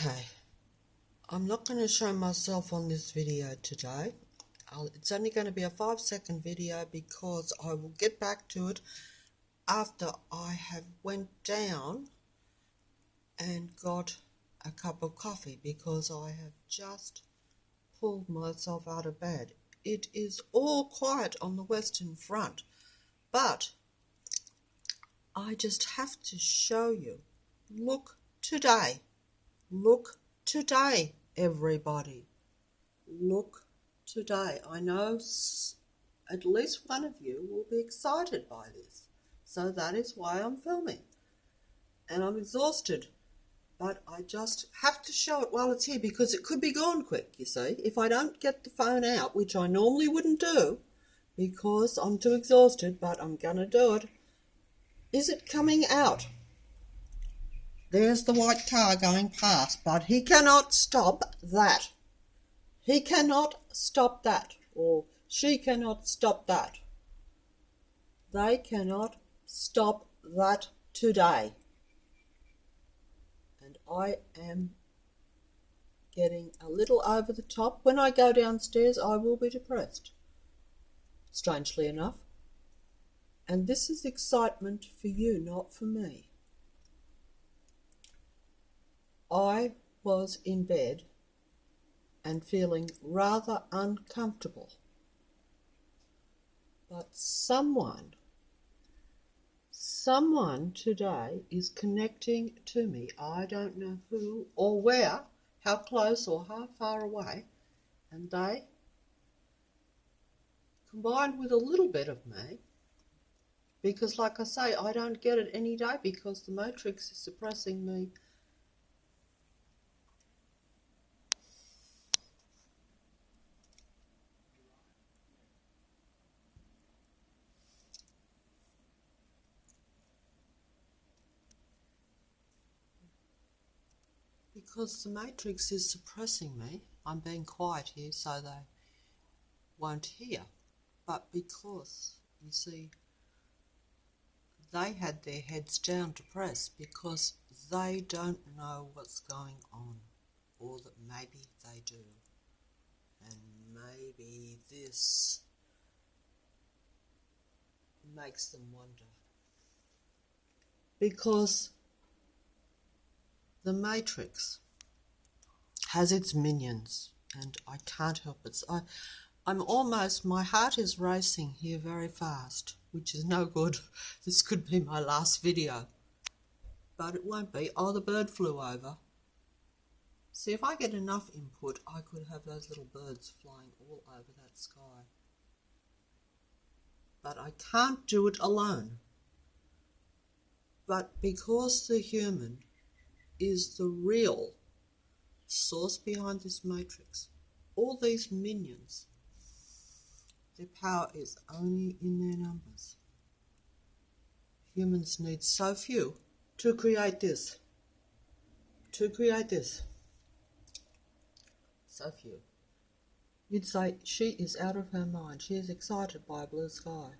Okay, I'm not going to show myself on this video today. It's only going to be a 5-second video because I will get back to it after I have went down and got a cup of coffee because I have just pulled myself out of bed. It is all quiet on the Western Front, but I just have to show you. Look today. Look today, everybody. Look today. I know at least one of you will be excited by this. So that is why I'm filming. And I'm exhausted. But I just have to show it while it's here because it could be gone quick, you see. If I don't get the phone out, which I normally wouldn't do because I'm too exhausted, but I'm going to do it. Is it coming out? There's the white car going past, but he cannot stop that. He cannot stop that, or she cannot stop that. They cannot stop that today. And I am getting a little over the top. When I go downstairs, I will be depressed, strangely enough. And this is excitement for you, not for me. I was in bed and feeling rather uncomfortable. But someone today is connecting to me. I don't know who or where, how close or how far away. And they, combined with a little bit of me, because like I say, I don't get it any day because the Matrix is suppressing me. Because the Matrix is suppressing me, I'm being quiet here so they won't hear. But because, you see, they had their heads down to press because they don't know what's going on, or that maybe they do. And maybe this makes them wonder. Because the Matrix has its minions, and I can't help it. My heart is racing here very fast, which is no good. This could be my last video, but it won't be. Oh, the bird flew over. See, if I get enough input, I could have those little birds flying all over that sky. But I can't do it alone. But because the human is the real source behind this Matrix, all these minions, their power is only in their numbers. Humans need so few to create this. So few. You'd say she is out of her mind. She is excited by a blue sky.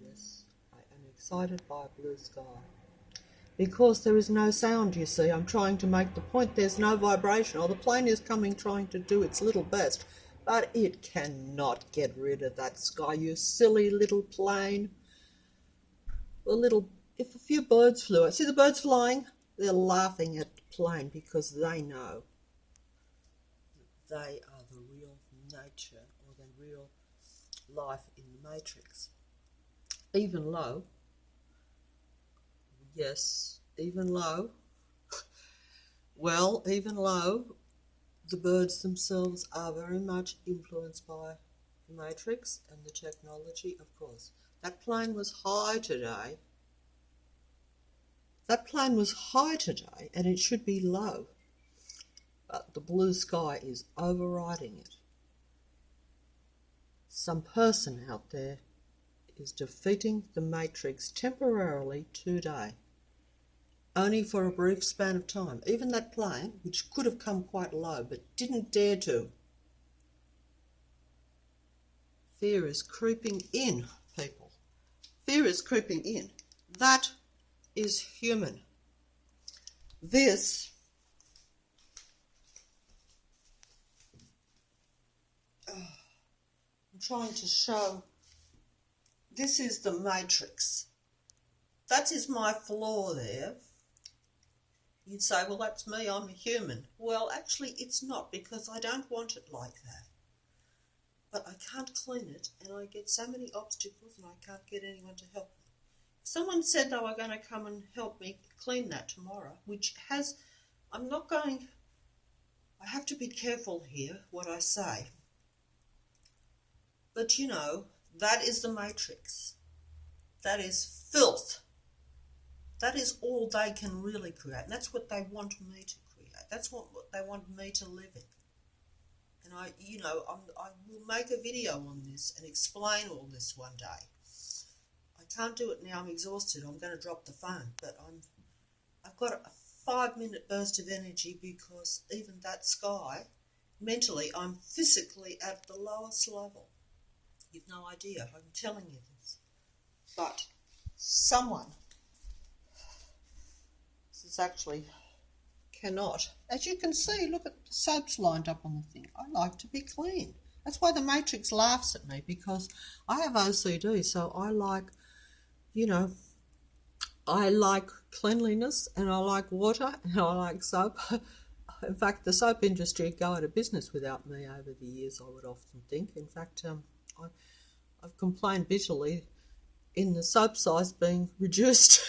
Yes, I am excited by a blue sky. Because there is no sound, you see. I'm trying to make the point. There's no vibration. Or the plane is coming trying to do its little best. But it cannot get rid of that sky, you silly little plane. If a few birds flew, see the birds flying? They're laughing at the plane because they know that they are the real nature or the real life in the Matrix. Even low. Yes, even low. Well, even low, the birds themselves are very much influenced by the Matrix and the technology, of course. That plane was high today. And it should be low. But the blue sky is overriding it. Some person out there is defeating the Matrix temporarily today. Only for a brief span of time. Even that plane, which could have come quite low, but didn't dare to. Fear is creeping in, people. Fear is creeping in. That is human. This I'm trying to show, this is the matrix. That is my flaw there. You'd say, well, that's me, I'm a human. Well, actually, it's not, because I don't want it like that. But I can't clean it, and I get so many obstacles, and I can't get anyone to help me. If someone said they were going to come and help me clean that tomorrow, which has, I'm not going, I have to be careful here what I say. But you know, that is the matrix. That is filth. That is all they can really create. And that's what they want me to create. That's what they want me to live in. And I will make a video on this and explain all this one day. I can't do it now. I'm exhausted. I'm going to drop the phone. But I've got a 5-minute burst of energy, because even that sky, mentally, I'm physically at the lowest level. You've no idea. I'm telling you this. But someone, this is actually cannot. As you can see, look at the soaps lined up on the thing. I like to be clean. That's why the matrix laughs at me, because I have OCD, so I like, I like cleanliness, and I like water, and I like soap. In fact, the soap industry would go out of business without me over the years, I would often think. In fact, I've complained bitterly in the soap size being reduced.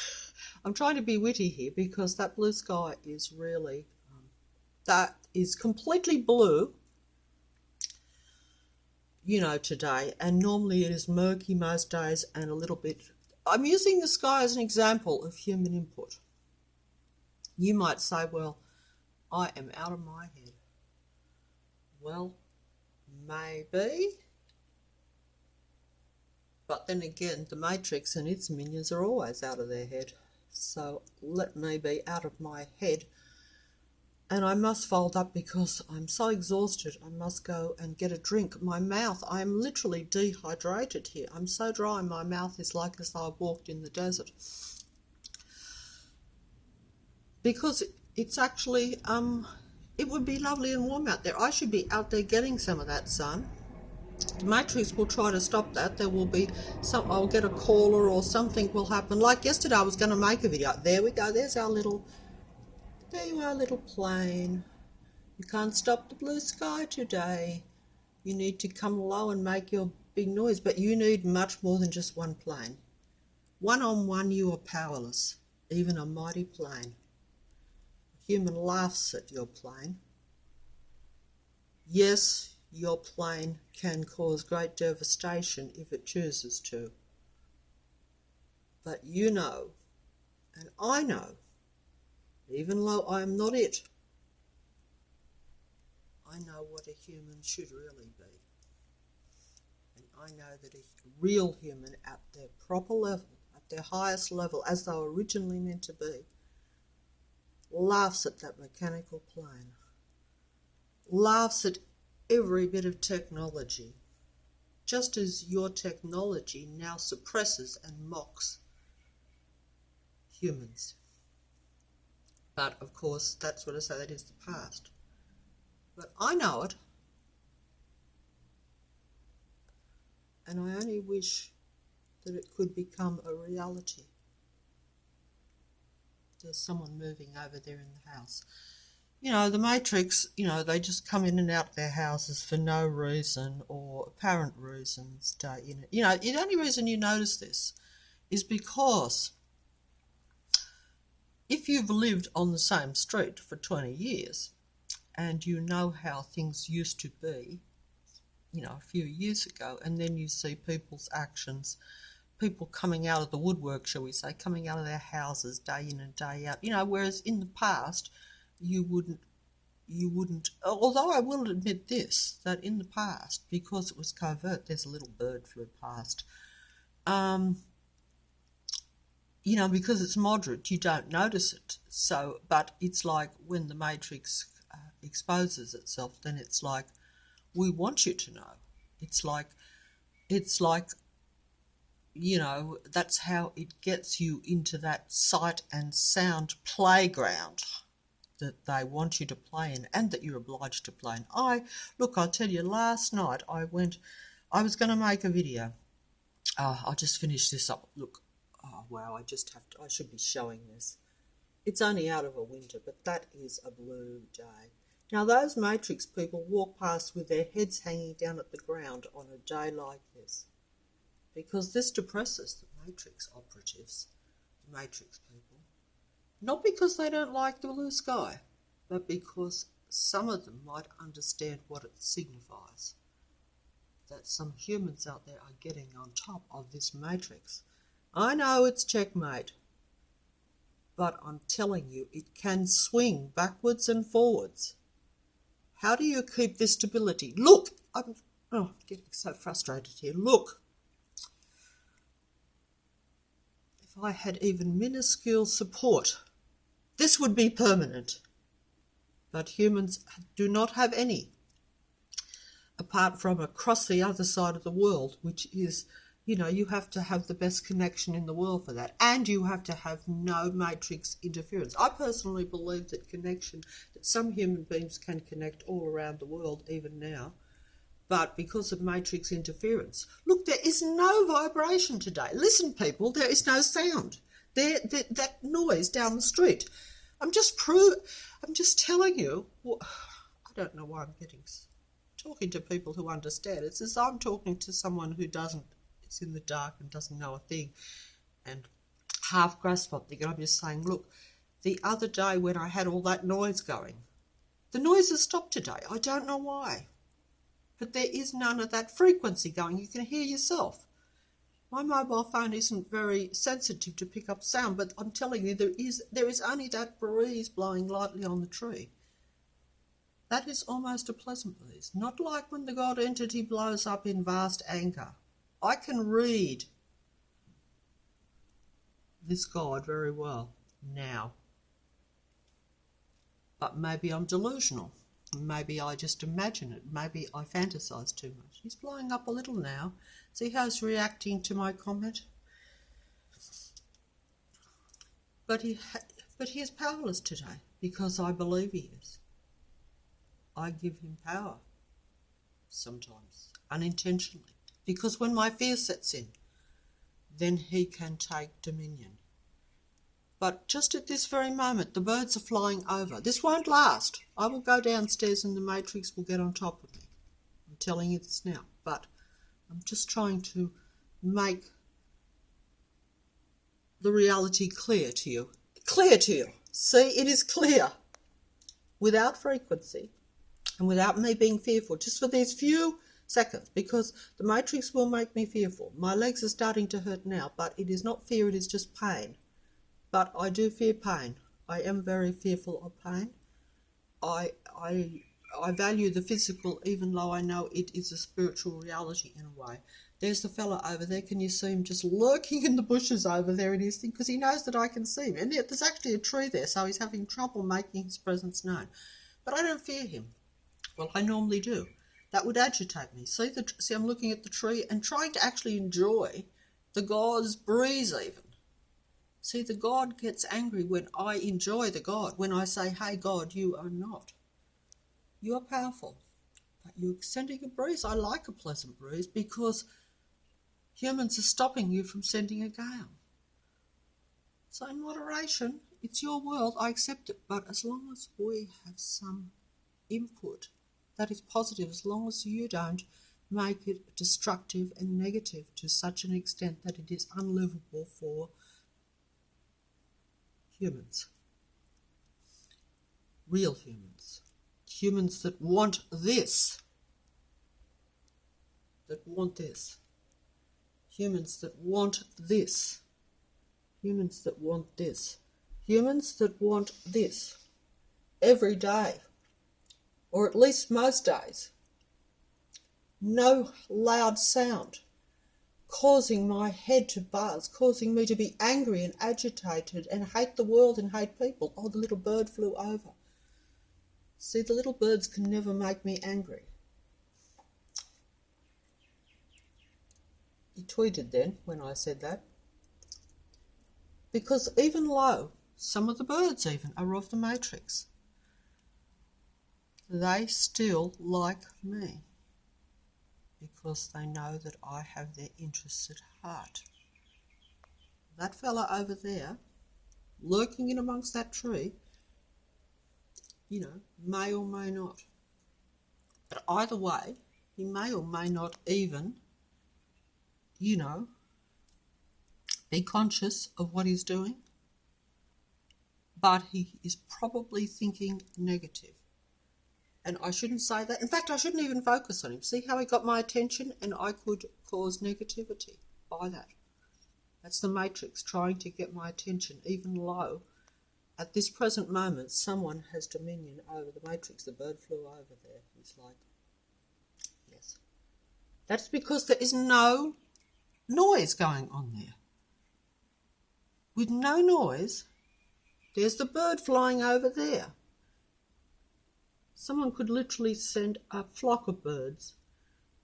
I'm trying to be witty here, because that blue sky is really, that is completely blue, today, and normally it is murky most days and a little bit. I'm using the sky as an example of human input. You might say, well, I am out of my head. Well, maybe. But then again, the matrix and its minions are always out of their head. So let me be out of my head. And I must fold up, because I'm so exhausted. I must go and get a drink. My mouth, I am literally dehydrated here. I'm so dry, my mouth is like as though I walked in the desert. Because it's actually, it would be lovely and warm out there. I should be out there getting some of that sun. The matrix will try to stop that. There will be some, I'll get a caller or something will happen. Like yesterday, I was going to make a video. There we go. There's our little, there you are, little plane. You can't stop the blue sky today. You need to come low and make your big noise. But you need much more than just one plane. One-on-one, you are powerless. Even a mighty plane. A human laughs at your plane. Yes, your plane can cause great devastation if it chooses to. But you know, and I know, even though I am not it, I know what a human should really be. And I know that a real human at their proper level, at their highest level, as they were originally meant to be, laughs at that mechanical plane, laughs at every bit of technology, just as your technology now suppresses and mocks humans. But of course, that's what I say, that is the past. But I know it, and I only wish that it could become a reality. There's someone moving over there in the house. The matrix, they just come in and out of their houses for no reason or apparent reasons day in. The only reason you notice this is because if you've lived on the same street for 20 years and you know how things used to be, a few years ago, and then you see people's actions, people coming out of the woodwork, shall we say, coming out of their houses day in and day out, whereas in the past, you wouldn't, although I will admit this, that in the past, because it was covert, there's a little bird flew past, because it's moderate, you don't notice it. So, but it's like when the matrix exposes itself, then it's like, we want you to know. It's like, that's how it gets you into that sight and sound playground. that they want you to play in and that you're obliged to play in. I'll tell you, last night I was going to make a video. I'll just finish this up. Look, oh wow, I should be showing this. It's only out of a winter, but that is a blue day. Now those Matrix people walk past with their heads hanging down at the ground on a day like this, because this depresses the Matrix operatives, the Matrix people. Not because they don't like the blue sky, but because some of them might understand what it signifies. That some humans out there are getting on top of this Matrix. I know it's checkmate, but I'm telling you, it can swing backwards and forwards. How do you keep this stability? Look, I'm getting so frustrated here. Look, if I had even minuscule support, this would be permanent. But humans do not have any, apart from across the other side of the world, which is, you have to have the best connection in the world for that. And you have to have no Matrix interference. I personally believe that some human beings can connect all around the world, even now. But because of Matrix interference, look, there is no vibration today. Listen, people, there is no sound. That noise down the street. I'm just telling you. I don't know why I'm talking to people who understand. It's as I'm talking to someone who doesn't. It's in the dark and doesn't know a thing and half grasp something. And I'm just saying, look, the other day when I had all that noise going, the noise has stopped today. I don't know why. But there is none of that frequency going. You can hear yourself. My mobile phone isn't very sensitive to pick up sound, but I'm telling you, there is only that breeze blowing lightly on the tree. That is almost a pleasant breeze, not like when the God entity blows up in vast anger. I can read this God very well now. But maybe I'm delusional. Maybe I just imagine it. Maybe I fantasize too much. He's blowing up a little now. See how he's reacting to my comment? But he is powerless today because I believe he is. I give him power sometimes, unintentionally. Because when my fear sets in, then he can take dominion. But just at this very moment, the birds are flying over. This won't last. I will go downstairs and the Matrix will get on top of me. I'm telling you this now. But I'm just trying to make the reality clear to you. Clear to you. See, it is clear. Without frequency and without me being fearful, just for these few seconds, because the Matrix will make me fearful. My legs are starting to hurt now, but it is not fear, it is just pain. But I do fear pain. I am very fearful of pain. I value the physical, even though I know it is a spiritual reality in a way. There's the fella over there. Can you see him just lurking in the bushes over there in his thing? Because he knows that I can see him. And there's actually a tree there, so he's having trouble making his presence known. But I don't fear him. Well, I normally do. That would agitate me. See, I'm looking at the tree and trying to actually enjoy the God's breeze even. See, the God gets angry when I enjoy the God. When I say, hey, God, you are not. You are powerful. But you're sending a breeze. I like a pleasant breeze because humans are stopping you from sending a gale. So in moderation, it's your world. I accept it. But as long as we have some input that is positive, as long as you don't make it destructive and negative to such an extent that it is unlivable for humans, real humans, humans that want this, humans that want this, humans that want this, humans that want this every day, or at least most days. No loud sound causing my head to buzz, causing me to be angry and agitated and hate the world and hate people. Oh, the little bird flew over. See, the little birds can never make me angry. He tweeted then when I said that. Because even low, some of the birds even are of the Matrix. they still like me because they know that I have their interests at heart. That fella over there, lurking in amongst that tree, may or may not. But either way, he may or may not even, be conscious of what he's doing, but he is probably thinking negative. And I shouldn't say that. In fact, I shouldn't even focus on him. See how he got my attention, and I could cause negativity by that. That's the Matrix trying to get my attention, even low. At this present moment, someone has dominion over the Matrix. The bird flew over there. He's like, yes. That's because there is no noise going on there. With no noise, there's the bird flying over there. Someone could literally send a flock of birds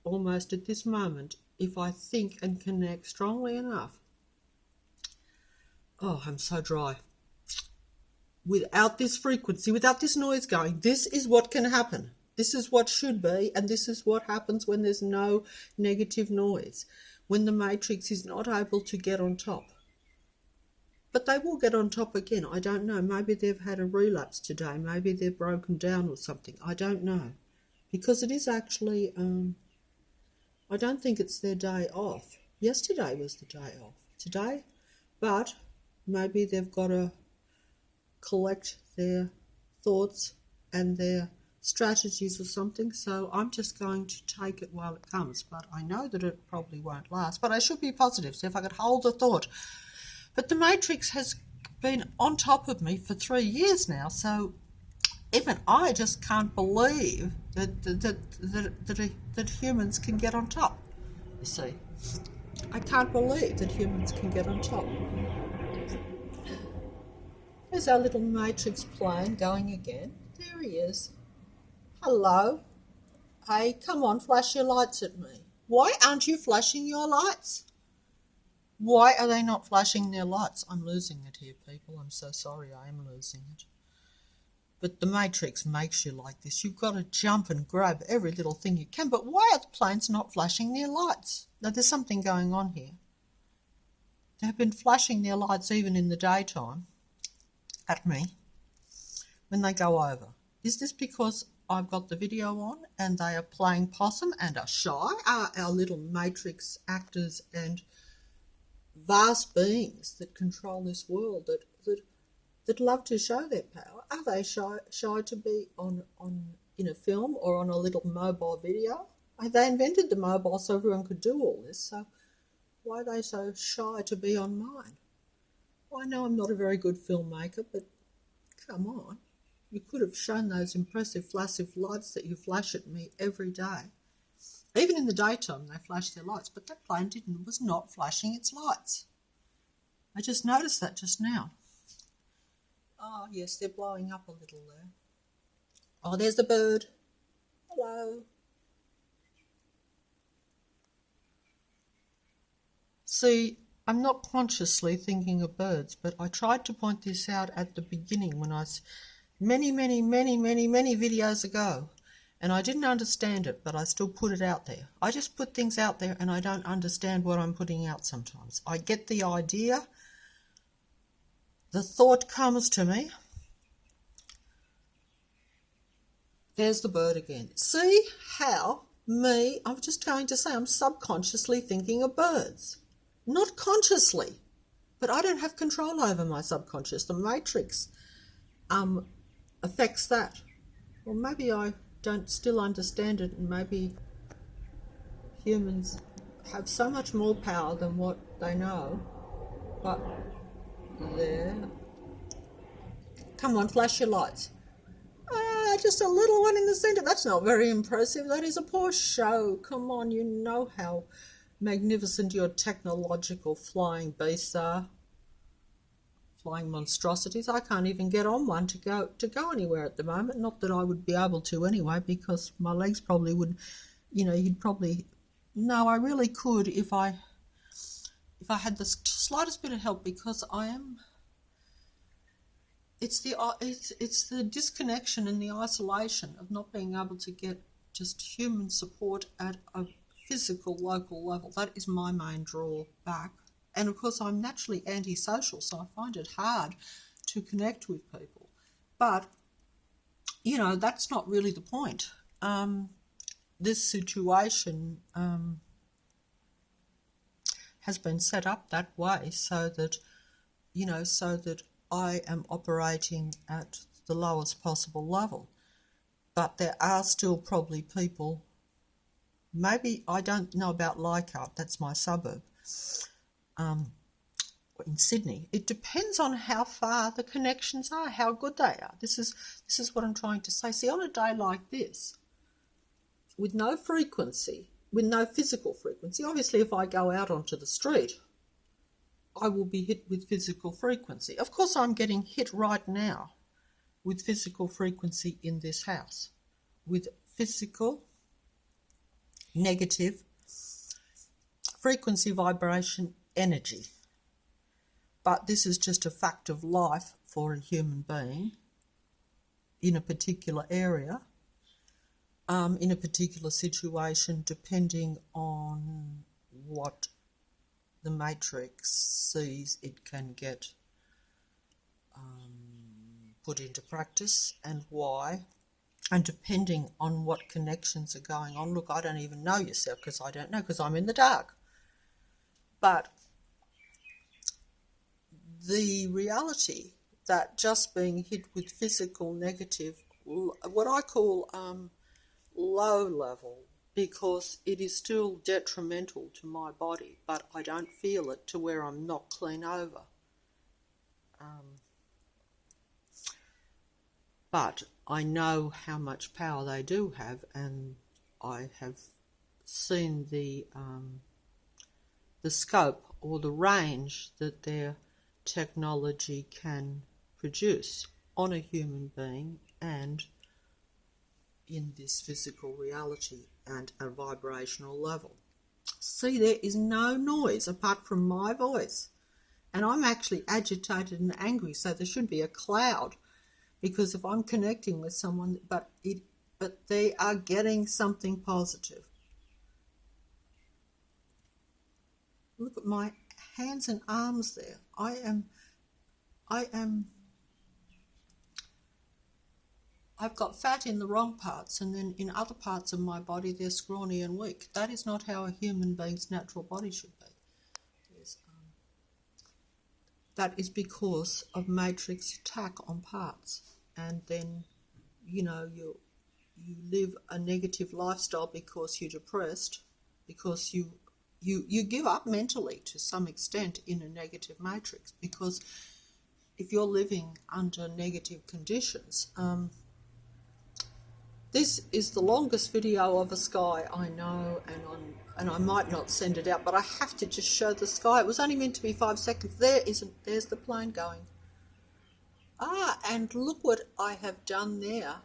almost at this moment if I think and connect strongly enough. Oh, I'm so dry. Without this frequency, without this noise going, this is what can happen. This is what should be, and this is what happens when there's no negative noise, when the Matrix is not able to get on top. But they will get on top again. I don't know. Maybe they've had a relapse today. Maybe they're broken down or something. I don't know. Because it is actually, I don't think it's their day off. Yesterday was the day off. Today, but maybe they've got to collect their thoughts and their strategies or something. So I'm just going to take it while it comes. But I know that it probably won't last. But I should be positive. So if I could hold the thought. But the Matrix has been on top of me for 3 years now, so even I just can't believe that humans can get on top, you see. I can't believe that humans can get on top. There's our little Matrix plane going again. There he is. Hello. Hey, come on, flash your lights at me. Why aren't you flashing your lights? Why are they not flashing their lights? I'm losing it here, people. I'm so sorry, I am losing it. But the Matrix makes you like this. You've got to jump and grab every little thing you can. But why are the planes not flashing their lights? Now, there's something going on here. They've been flashing their lights even in the daytime at me when they go over. Is this because I've got the video on and they are playing possum and are shy? Are our little Matrix actors and vast beings that control this world that love to show their power, are they shy to be on in a film or on a little mobile video? They invented the mobile so everyone could do all this, so why are they so shy to be on mine? Well, I know I'm not a very good filmmaker, but come on. You could have shown those impressive flash-of lights that you flash at me every day. Even in the daytime, they flash their lights, but that plane was not flashing its lights. I just noticed that just now. Oh, yes, they're blowing up a little there. Oh, there's the bird. Hello. See, I'm not consciously thinking of birds, but I tried to point this out at the beginning when many videos ago. And I didn't understand it, but I still put it out there. I just put things out there and I don't understand what I'm putting out sometimes. I get the idea. The thought comes to me. There's the bird again. See how I'm just going to say I'm subconsciously thinking of birds. Not consciously, but I don't have control over my subconscious. The Matrix affects that. Well, maybe I don't still understand it, and maybe humans have so much more power than what they know. But there, come on, flash your lights. Just a little one in the centre. That's not very impressive. That is a poor show. Come on, you know how magnificent your technological flying beasts are. Flying monstrosities. I can't even get on one to go anywhere at the moment. Not that I would be able to anyway, because my legs probably would, you'd probably. No, I really could if I had the slightest bit of help, because I am it's the disconnection and the isolation of not being able to get just human support at a physical local level. That is my main drawback. And of course I'm naturally antisocial, so I find it hard to connect with people. But you know, that's not really the point. This situation has been set up that way so that, you know, so that I am operating at the lowest possible level. But there are still probably people, maybe, I don't know about Leichhardt, that's my suburb, in Sydney. It depends on how far the connections are, how good they are. This is what I'm trying to say. See, on a day like this, with no frequency, with no physical frequency, obviously if I go out onto the street, I will be hit with physical frequency. Of course, I'm getting hit right now with physical frequency in this house, with physical, negative, frequency, vibration, energy. But this is just a fact of life for a human being in a particular area, in a particular situation, depending on what the matrix sees it can get put into practice and why, and depending on what connections are going on. Look, I don't even know yourself because I don't know, because I'm in the dark. But the reality that just being hit with physical negative, what I call low level, because it is still detrimental to my body, but I don't feel it to where I'm not clean over. But I know how much power they do have, and I have seen the scope or the range that their technology can produce on a human being and in this physical reality and a vibrational level. See, there is no noise apart from my voice, and I'm actually agitated and angry, so there should be a cloud, because if I'm connecting with someone but they are getting something positive. Look at my hands and arms there. I've got fat in the wrong parts, and then in other parts of my body they're scrawny and weak. That is not how a human being's natural body should be. That is because of matrix attack on parts, and then, you know, you live a negative lifestyle because you're depressed, because you give up mentally to some extent in a negative matrix, because if you're living under negative conditions, this is the longest video of a sky I know, and I might not send it out, but I have to just show the sky. It was only meant to be 5 seconds. There's the plane going. And look what I have done there.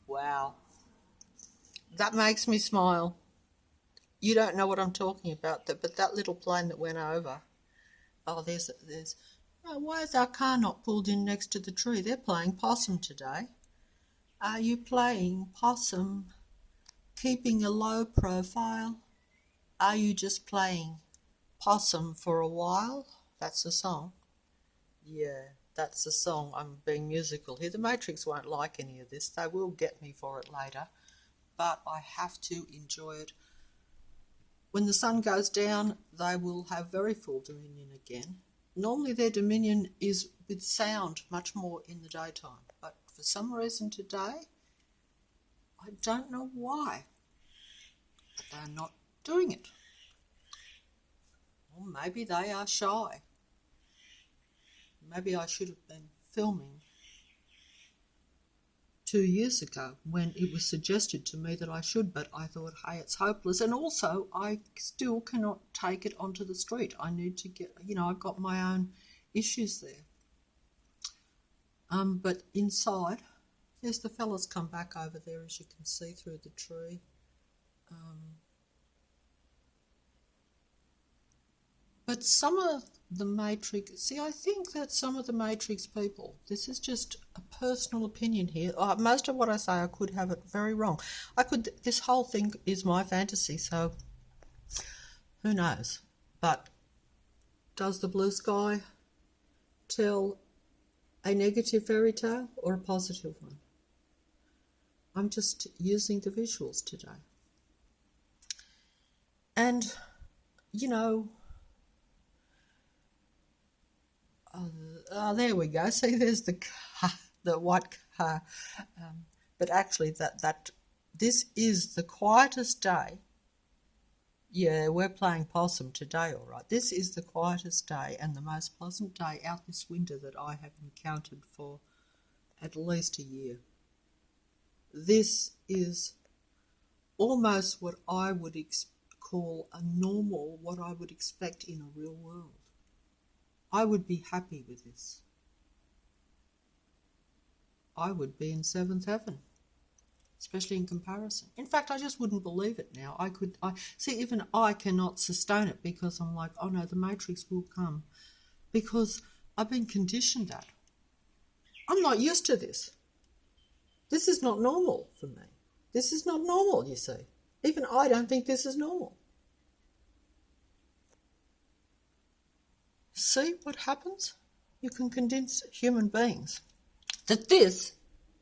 Wow. That makes me smile. You don't know what I'm talking about, but that little plane that went over. Oh, why is our car not pulled in next to the tree? They're playing possum today. Are you playing possum, keeping a low profile? Are you just playing possum for a while? That's the song. Yeah, that's the song. I'm being musical here. The Matrix won't like any of this. They will get me for it later, but I have to enjoy it. When the sun goes down, they will have very full dominion again. Normally their dominion is with sound much more in the daytime, but for some reason today, I don't know why, but they're not doing it. Or maybe they are shy. Maybe I should have been filming 2 years ago when it was suggested to me that I should, but I thought, hey, it's hopeless. And also, I still cannot take it onto the street. I need to get, I've got my own issues there. But inside, there's the fellas come back over there, as you can see through the tree. But some of the Matrix, see, I think that some of the Matrix people, this is just a personal opinion here. Most of what I say, I could have it very wrong. This whole thing is my fantasy, so who knows? But does the blue sky tell a negative fairy tale or a positive one? I'm just using the visuals today. And, you know, there we go. See, there's the car, the white car. But actually, this is the quietest day. Yeah, we're playing possum today, all right. This is the quietest day and the most pleasant day out this winter that I have encountered for at least a year. This is almost what I would call a normal, what I would expect in a real world. I would be happy with this. I would be in seventh heaven, especially in comparison. In fact, I just wouldn't believe it now. Even I cannot sustain it because I'm like, oh no, the Matrix will come, because I've been conditioned that. I'm not used to this. This is not normal for me. This is not normal, you see. Even I don't think this is normal. See what happens? You can convince human beings that this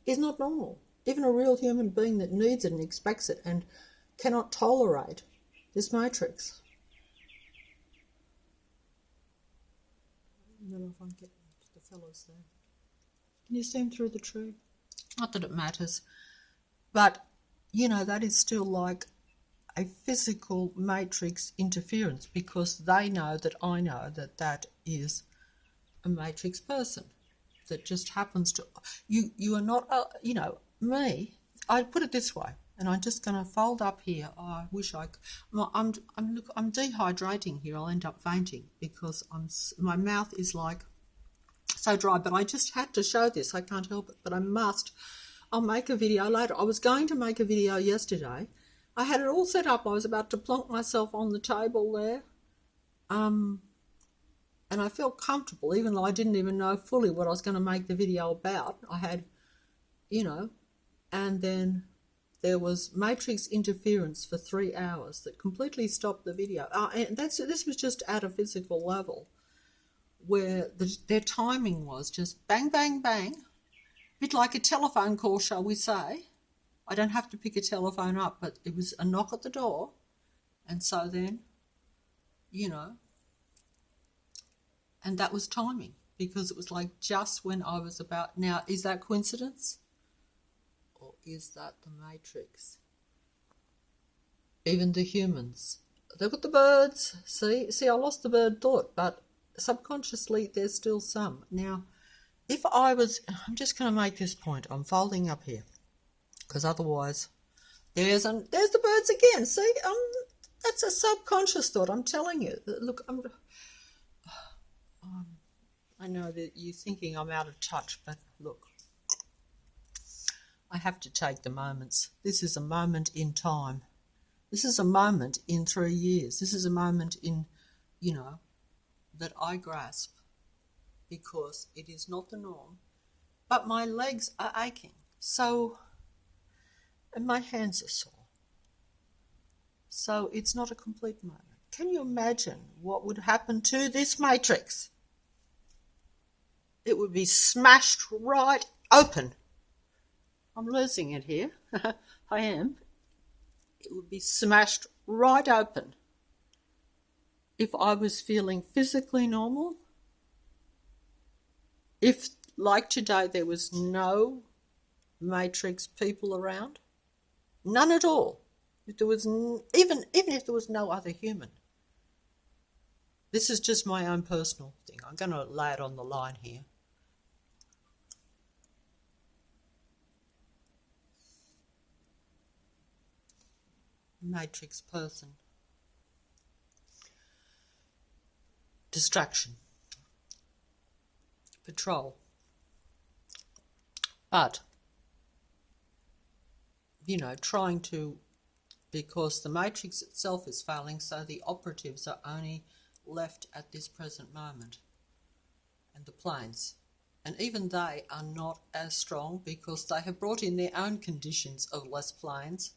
is not normal. Even a real human being that needs it and expects it and cannot tolerate this matrix. I don't know if I can get the fellows there. Can you see him through the tree? Not that it matters. But, you know, that is still like a physical matrix interference, because they know that I know that that is a matrix person that just happens to... You are not, me, I put it this way, and I'm just going to fold up here. Oh, I wish I'm dehydrating here. I'll end up fainting because my mouth is like so dry, but I just had to show this. I can't help it, but I must. I'll make a video later. I was going to make a video yesterday. I had it all set up. I was about to plonk myself on the table there. And I felt comfortable, even though I didn't even know fully what I was going to make the video about. I had, and then there was matrix interference for 3 hours that completely stopped the video. And this was just at a physical level, where their timing was just bang, bang, bang, a bit like a telephone call, shall we say. I don't have to pick a telephone up, but it was a knock at the door. And so then, and that was timing, because it was like just when I was about... Now, is that coincidence? Or is that the matrix? Even the humans. Look at the birds. See, I lost the bird thought, but subconsciously there's still some. Now, if I was... I'm just going to make this point. I'm folding up here, because otherwise... There's the birds again. See, that's a subconscious thought, I'm telling you. Look, I know that you're thinking I'm out of touch, but look, I have to take the moments. This is a moment in time. This is a moment in 3 years. This is a moment in, that I grasp, because it is not the norm. But my legs are aching, and my hands are sore. So it's not a complete moment. Can you imagine what would happen to this matrix? It would be smashed right open. I'm losing it here. I am. It would be smashed right open. If I was feeling physically normal, if, like today, there was no matrix people around, none at all. If there was even if there was no other human. This is just my own personal thing. I'm going to lay it on the line here. Matrix person. Distraction. Patrol. But, trying to... Because the matrix itself is failing, so the operatives are only left at this present moment, and the planes. And even they are not as strong because they have brought in their own conditions of less planes.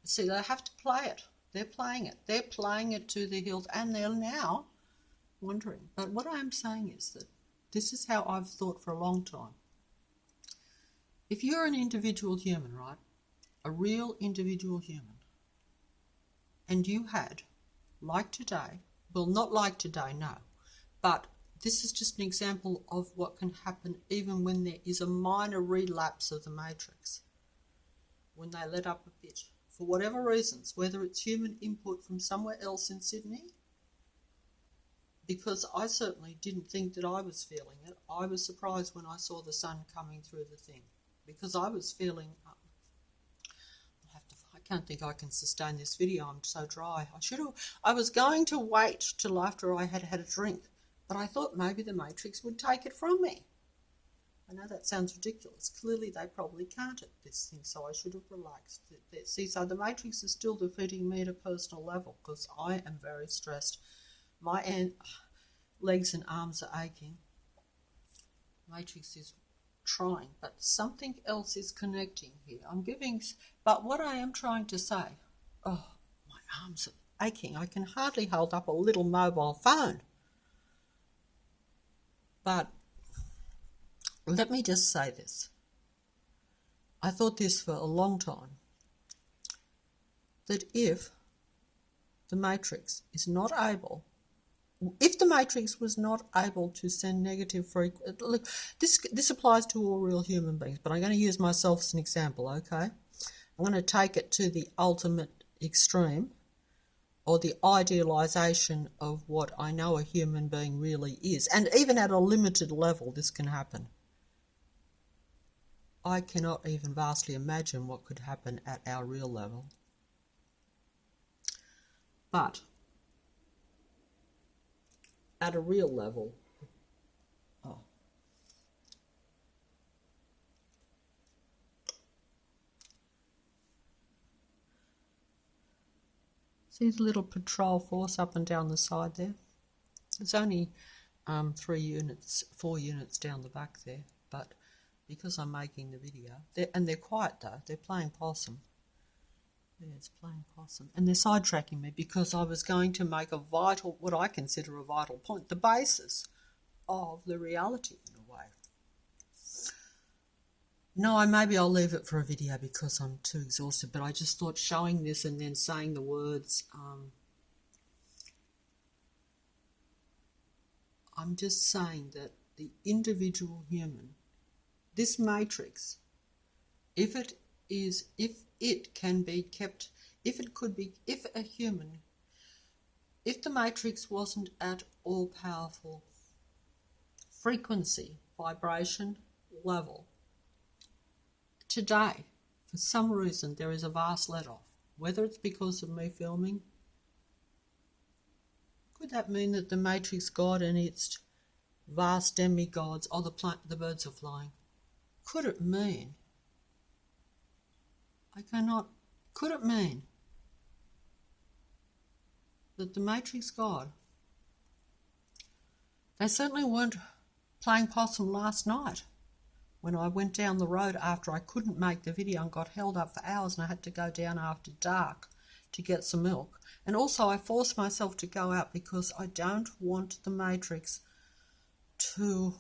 See, they have to play it. They're playing it. They're playing it to the hilt, and they're now wondering. But what I am saying is that this is how I've thought for a long time. If you're an individual human, right, a real individual human, and you had, like today, well, not like today, no, but this is just an example of what can happen even when there is a minor relapse of the matrix, when they let up a bit, for whatever reasons, whether it's human input from somewhere else in Sydney, because I certainly didn't think that I was feeling it. I was surprised when I saw the sun coming through the thing, because I was feeling, I can't think I can sustain this video, I'm so dry. I was going to wait till after I had had a drink, but I thought maybe the matrix would take it from me. I know that sounds ridiculous. Clearly they probably can't at this thing, so I should have relaxed. See, so the matrix is still defeating me at a personal level because I am very stressed. My legs and arms are aching. Matrix is trying, but something else is connecting here. But what I am trying to say, oh, my arms are aching. I can hardly hold up a little mobile phone. But let me just say this. I thought this for a long time, that if the matrix was not able to send negative frequency, look, this applies to all real human beings, but I'm going to use myself as an example, okay? I'm going to take it to the ultimate extreme, or the idealization of what I know a human being really is. And even at a limited level, this can happen. I cannot even vastly imagine what could happen at our real level. But at a real level, see the little patrol force up and down the side there? It's only 4 units down the back there, but because I'm making the video, they're quiet though, they're playing possum. Yeah, it's playing possum. And they're sidetracking me because I was going to make what I consider a vital point, the basis of the reality in a way. No, maybe I'll leave it for a video because I'm too exhausted, but I just thought showing this and then saying the words, I'm just saying that the individual human, this matrix, if the matrix wasn't at all powerful frequency, vibration, level, today, for some reason, there is a vast let-off. Whether it's because of me filming, could that mean that the matrix God and its vast demigods, the birds are flying? Could it mean? Could it mean that the matrix God, they certainly weren't playing possum last night when I went down the road after I couldn't make the video and got held up for hours and I had to go down after dark to get some milk. And also I forced myself to go out because I don't want the matrix to,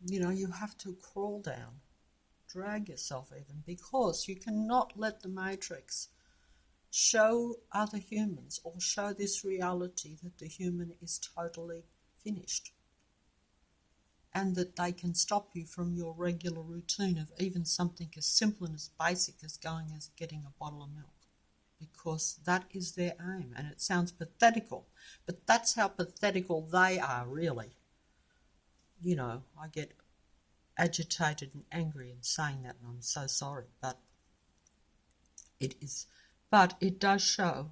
you have to crawl down, drag yourself even, because you cannot let the matrix show other humans or show this reality that the human is totally finished and that they can stop you from your regular routine of even something as simple and as basic as getting a bottle of milk, because that is their aim. And it sounds pathetical, but that's how pathetical they are, really. I get agitated and angry in saying that, and I'm so sorry, but it does show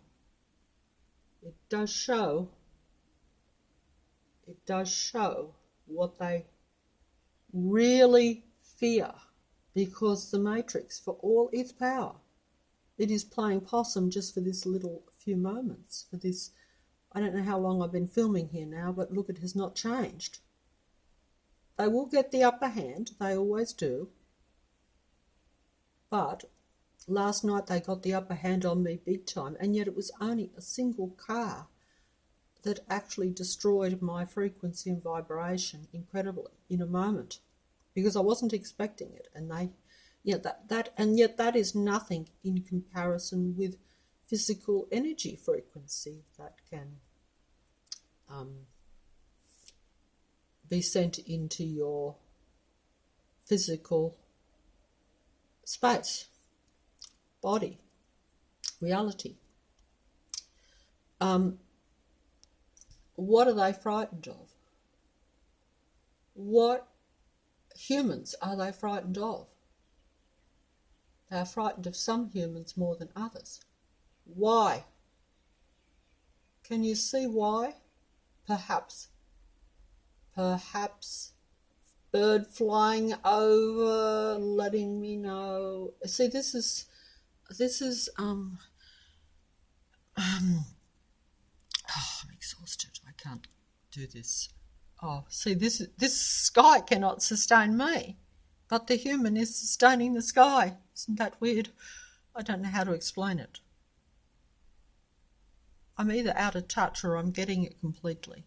what they really fear, because the matrix, for all its power, it is playing possum just for this little few moments, for this I don't know how long I've been filming here now, but look, it has not changed. They will get the upper hand, they always do. But last night they got the upper hand on me big time, and yet it was only a single car that actually destroyed my frequency and vibration incredibly in a moment, because I wasn't expecting it. And yet that is nothing in comparison with physical energy frequency that can be sent into your physical space, body, reality. What are they frightened of? What humans are they frightened of? They are frightened of some humans more than others. Why? Can you see why? Perhaps bird flying over, letting me know. See, this is oh, I'm exhausted. I can't do this. Oh, see, this sky cannot sustain me, but the human is sustaining the sky. Isn't that weird? I don't know how to explain it. I'm either out of touch or I'm getting it completely.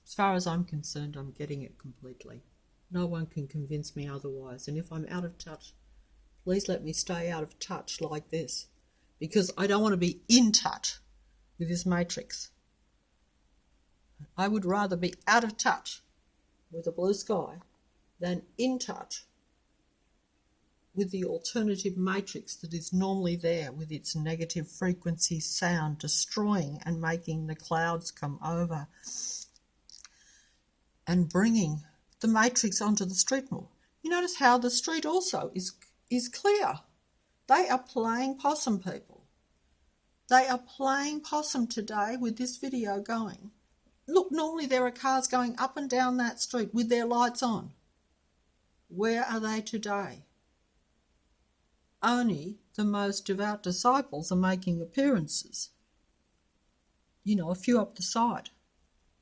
As far as I'm concerned, I'm getting it completely. No one can convince me otherwise. And if I'm out of touch, please let me stay out of touch like this, because I don't want to be in touch with this matrix. I would rather be out of touch with the blue sky than in touch with the alternative matrix that is normally there with its negative frequency sound destroying and making the clouds come over and bringing the matrix onto the street more. You notice how the street also is clear. They are playing possum, people. They are playing possum today with this video going. Look, normally there are cars going up and down that street with their lights on. Where are they today? Only the most devout disciples are making appearances. You know, a few up the side,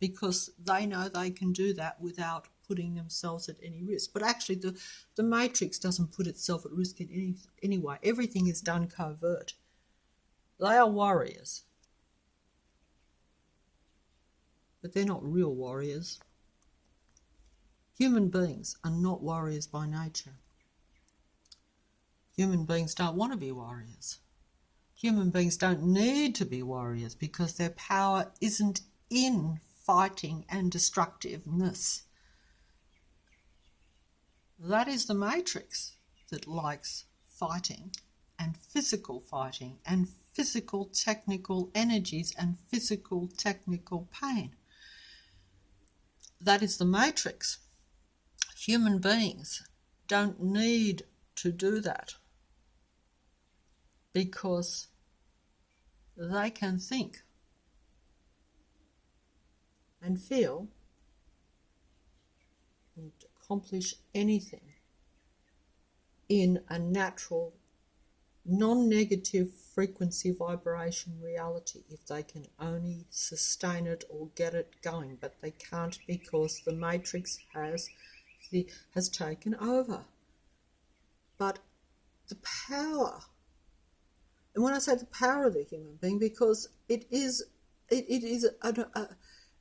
because they know they can do that without putting themselves at any risk. But actually the matrix doesn't put itself at risk in any way. Everything is done covert. They are warriors. But they're not real warriors. Human beings are not warriors by nature. Human beings don't want to be warriors. Human beings don't need to be warriors because their power isn't in fighting and destructiveness. That is the matrix that likes fighting and physical technical energies and physical technical pain. That is the matrix. Human beings don't need to do that because they can think and feel and accomplish anything in a natural, non-negative frequency vibration reality if they can only sustain it or get it going. But they can't because the matrix has taken over. But the power, and when I say the power of the human being, because it is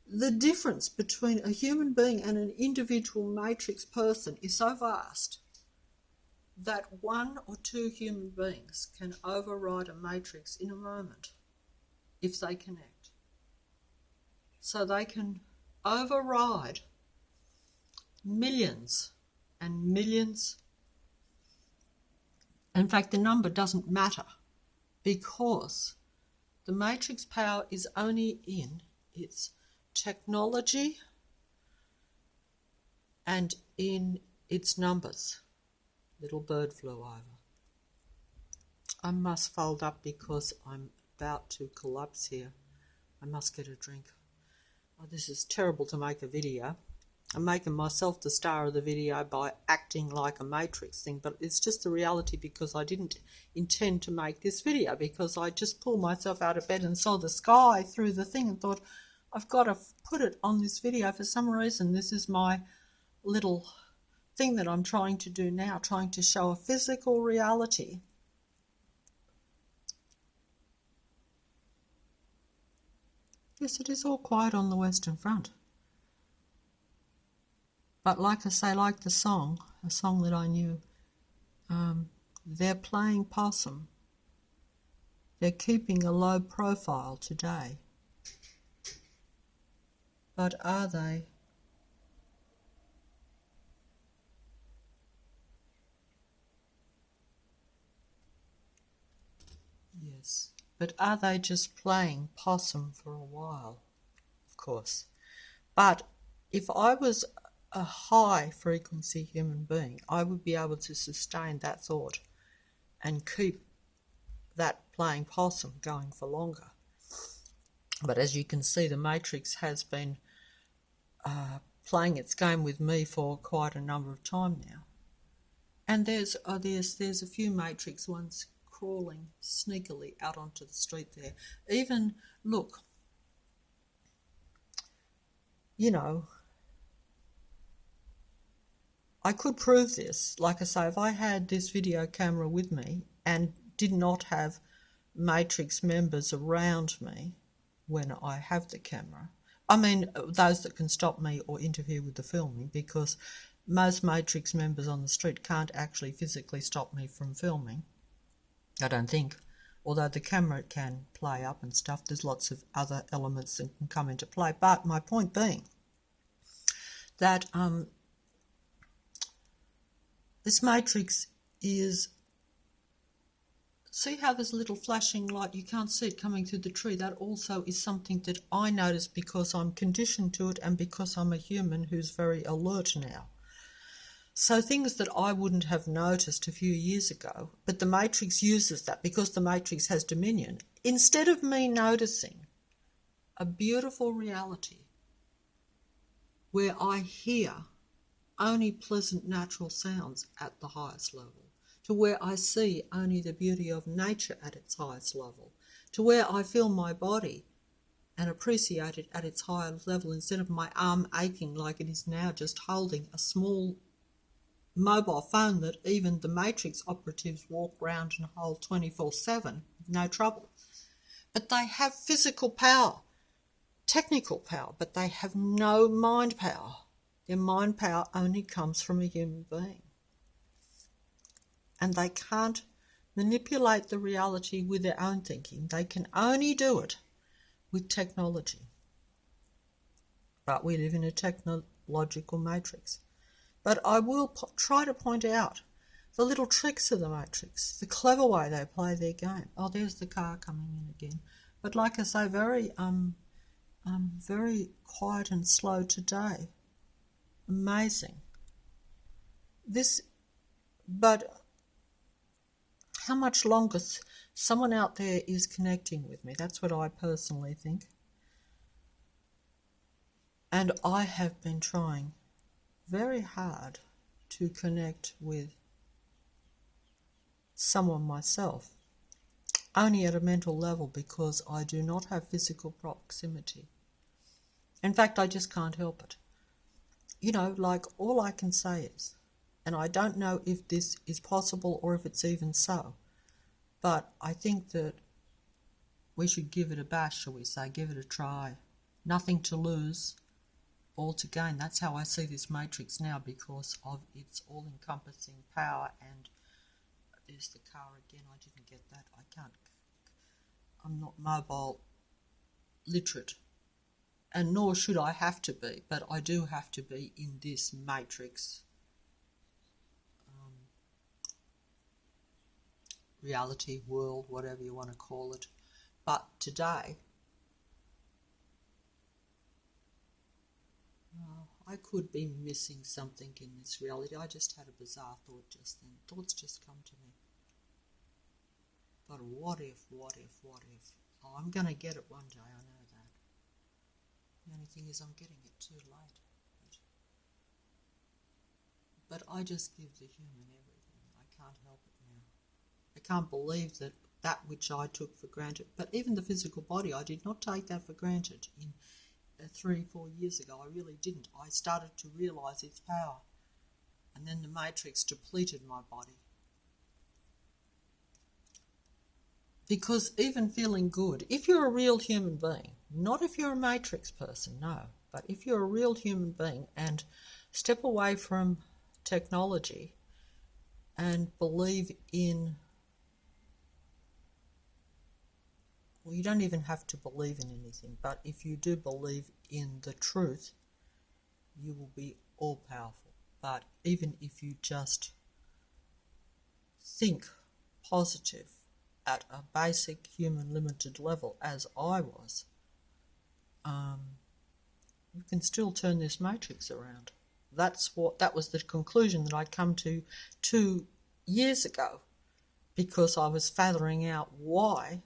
the difference between a human being and an individual matrix person is so vast that one or two human beings can override a matrix in a moment if they connect. So they can override millions and millions. In fact, the number doesn't matter because the matrix power is only in its technology and in its numbers. Little bird flew over. I must fold up because I'm about to collapse here. I must get a drink. Oh, this is terrible to make a video. I'm making myself the star of the video by acting like a Matrix thing, but it's just the reality because I didn't intend to make this video, because I just pulled myself out of bed and saw the sky through the thing and thought, I've got to put it on this video for some reason. This is my little thing that I'm trying to do now, trying to show a physical reality. Yes, it is all quiet on the Western Front. But like I say, like the song, a song that I knew, they're playing possum. They're keeping a low profile today. But are they? Yes. But are they just playing possum for a while? Of course. But if I was a high frequency human being, I would be able to sustain that thought and keep that playing possum going for longer. But as you can see, the Matrix has been playing its game with me for quite a number of time now. And there's a few Matrix ones crawling sneakily out onto the street there. Even, look, you know, I could prove this. Like I say, if I had this video camera with me and did not have Matrix members around me when I have the camera, I mean those that can stop me or interfere with the filming, because most Matrix members on the street can't actually physically stop me from filming, I don't think. Although the camera can play up and stuff, there's lots of other elements that can come into play. But my point being that this Matrix is, see how there's a little flashing light? You can't see it coming through the tree. That also is something that I notice because I'm conditioned to it and because I'm a human who's very alert now. So things that I wouldn't have noticed a few years ago, but the Matrix uses that because the Matrix has dominion. Instead of me noticing a beautiful reality where I hear only pleasant natural sounds at the highest level, to where I see only the beauty of nature at its highest level, to where I feel my body and appreciate it at its highest level, instead of my arm aching like it is now just holding a small mobile phone that even the Matrix operatives walk around and hold 24/7 with no trouble. But they have physical power, technical power, but they have no mind power. Their mind power only comes from a human being. And they can't manipulate the reality with their own thinking. They can only do it with technology. But we live in a technological matrix. But I will try to point out the little tricks of the Matrix, the clever way they play their game. Oh, there's the car coming in again. But like I say, very quiet and slow today. Amazing. But how much longer someone out there is connecting with me? That's what I personally think. And I have been trying very hard to connect with someone myself, only at a mental level, because I do not have physical proximity. In fact, I just can't help it. You know, like, all I can say is, and I don't know if this is possible or if it's even so, but I think that we should give it a bash, shall we say, give it a try. Nothing to lose, all to gain. That's how I see this Matrix now, because of its all-encompassing power. And there's the car again. I didn't get that. I'm not mobile literate, and nor should I have to be, but I do have to be in this Matrix reality, world, whatever you want to call it. But today, I could be missing something in this reality. I just had a bizarre thought just then. Thoughts just come to me. But what if? Oh, I'm going to get it one day, I know that. The only thing is I'm getting it too late. But But I just give the human everything. I can't help it now. I can't believe that which I took for granted. But even the physical body, I did not take that for granted. In 3-4 years ago, I really didn't. I started to realise its power. And then the matrix depleted my body. Because even feeling good, if you're a real human being, not if you're a matrix person, no, but if you're a real human being and step away from technology and believe in, well, you don't even have to believe in anything, but if you do believe in the truth, you will be all-powerful. But even if you just think positive at a basic human limited level, as I was, you can still turn this matrix around. That was the conclusion that I come to 2 years ago, because I was fathoming out why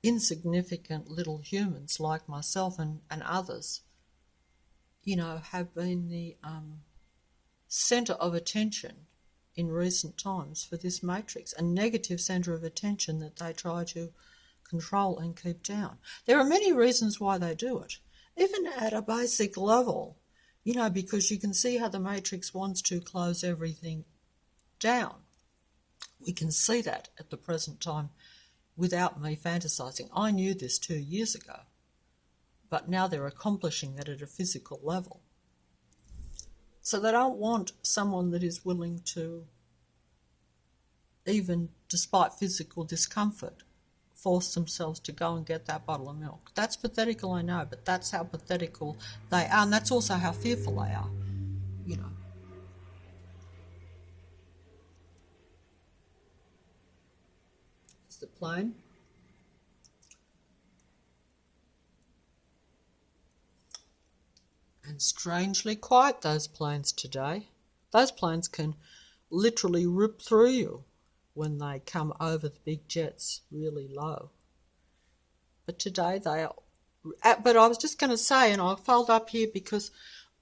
insignificant little humans like myself and others, have been the centre of attention in recent times for this matrix, a negative centre of attention that they try to control and keep down. There are many reasons why they do it, even at a basic level, because you can see how the matrix wants to close everything down. We can see that at the present time without me fantasizing. I knew this 2 years ago, but now they're accomplishing that at a physical level. So they don't want someone that is willing to, even despite physical discomfort, force themselves to go and get that bottle of milk. That's pathetical, I know, but that's how pathetical they are, and that's also how fearful they are, It's the plane. And strangely quiet, those planes today. Those planes can literally rip through you when they come over the big jets really low. But today they are. But I was just going to say, and I'll fold up here because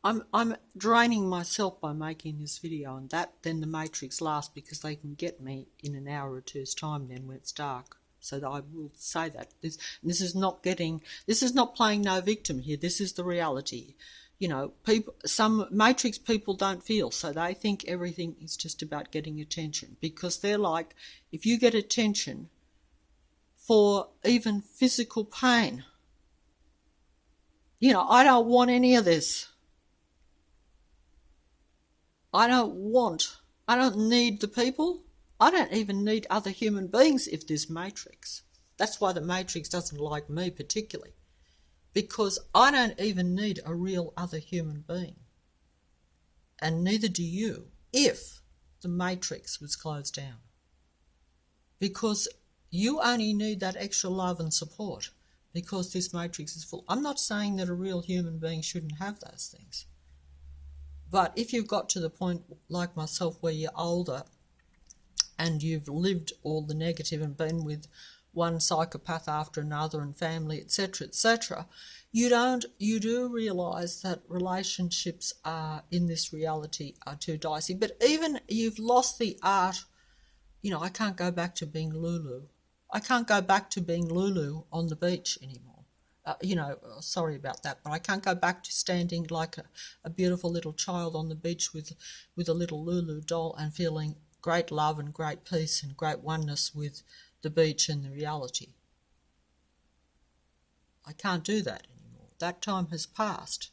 I'm draining myself by making this video, and then the matrix lasts because they can get me in an hour or two's time then when it's dark. So that I will say that this is not playing no victim here. This is the reality. Some matrix people don't feel, so they think everything is just about getting attention, because they're like, if you get attention for even physical pain, I don't want any of this. I don't need the people. I don't even need other human beings if this matrix. That's why the matrix doesn't like me particularly. Because I don't even need a real other human being. And neither do you if the matrix was closed down. Because you only need that extra love and support because this matrix is full. I'm not saying that a real human being shouldn't have those things. But if you've got to the point like myself where you're older and you've lived all the negative and been with one psychopath after another and family, etc., you do realise that relationships are in this reality are too dicey. But even you've lost the art, I can't go back to being Lulu. I can't go back to being Lulu on the beach anymore. Sorry about that, but I can't go back to standing like a beautiful little child on the beach with a little Lulu doll and feeling great love and great peace and great oneness with the beach and the reality. I can't do that anymore. That time has passed,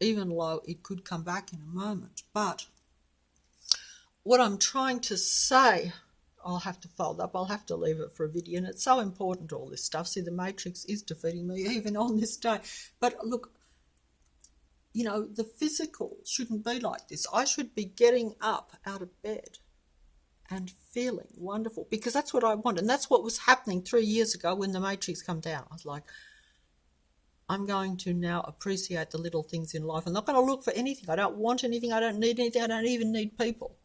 even though it could come back in a moment. But what I'm trying to say, I'll have to fold up, I'll have to leave it for a video, and it's so important, all this stuff. See, the matrix is defeating me even on this day. But look, the physical shouldn't be like this. I should be getting up out of bed and feeling wonderful, because that's what I want. And that's what was happening 3 years ago when the matrix come down. I was like, I'm going to now appreciate the little things in life. I'm not going to look for anything. I don't want anything. I don't need anything. I don't even need people.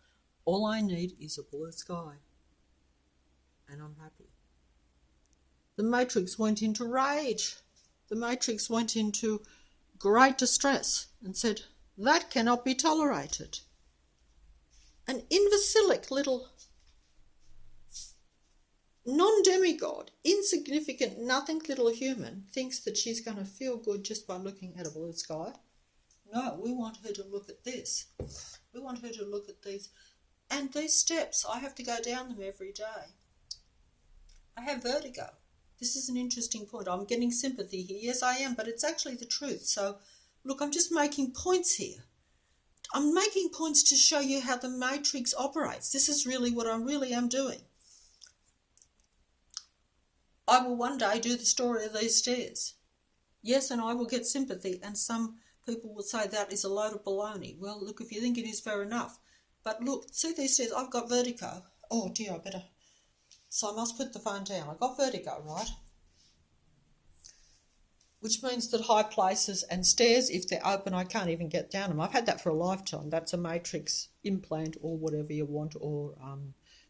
All I need is a blue sky. And I'm happy. The matrix went into rage. The matrix went into great distress and said, that cannot be tolerated. an imbecilic little non-demigod, insignificant, nothing little human thinks that she's going to feel good just by looking at a blue sky. No, we want her to look at this. We want her to look at these. And these steps, I have to go down them every day. I have vertigo. This is an interesting point. I'm getting sympathy here. Yes, I am, but it's actually the truth. So, look, I'm just making points here. I'm making points to show you how the matrix operates. This is really what I really am doing. I will one day do the story of these stairs. Yes, and I will get sympathy, and some people will say that is a load of baloney. Well, look, if you think it is, fair enough. But look, see these stairs? I've got vertigo. Oh dear, I better... So I must put the phone down. I've got vertigo, right? Which means that high places and stairs, if they're open, I can't even get down them. I've had that for a lifetime. That's a matrix implant or whatever you want, or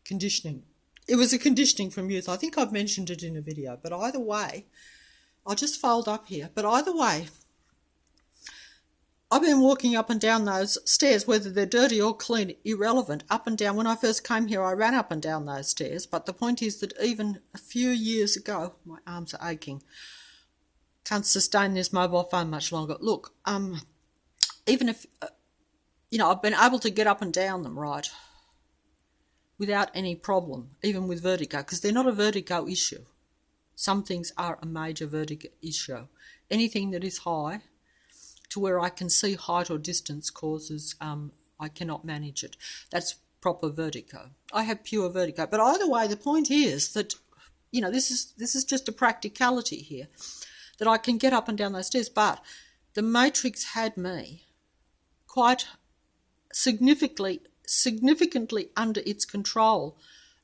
conditioning. It was a conditioning from youth. I think I've mentioned it in a video. But either way, I'll just fold up here. But either way, I've been walking up and down those stairs, whether they're dirty or clean, irrelevant, up and down. When I first came here, I ran up and down those stairs. But the point is that even a few years ago, my arms are aching. Can't sustain this mobile phone much longer. Look, even if, I've been able to get up and down them, right, without any problem, even with vertigo, because they're not a vertigo issue. Some things are a major vertigo issue. Anything that is high, to where I can see height or distance, causes I cannot manage it. That's proper vertigo. I have pure vertigo. But either way, the point is that, this is just a practicality here, that I can get up and down those stairs. But the matrix had me quite significantly under its control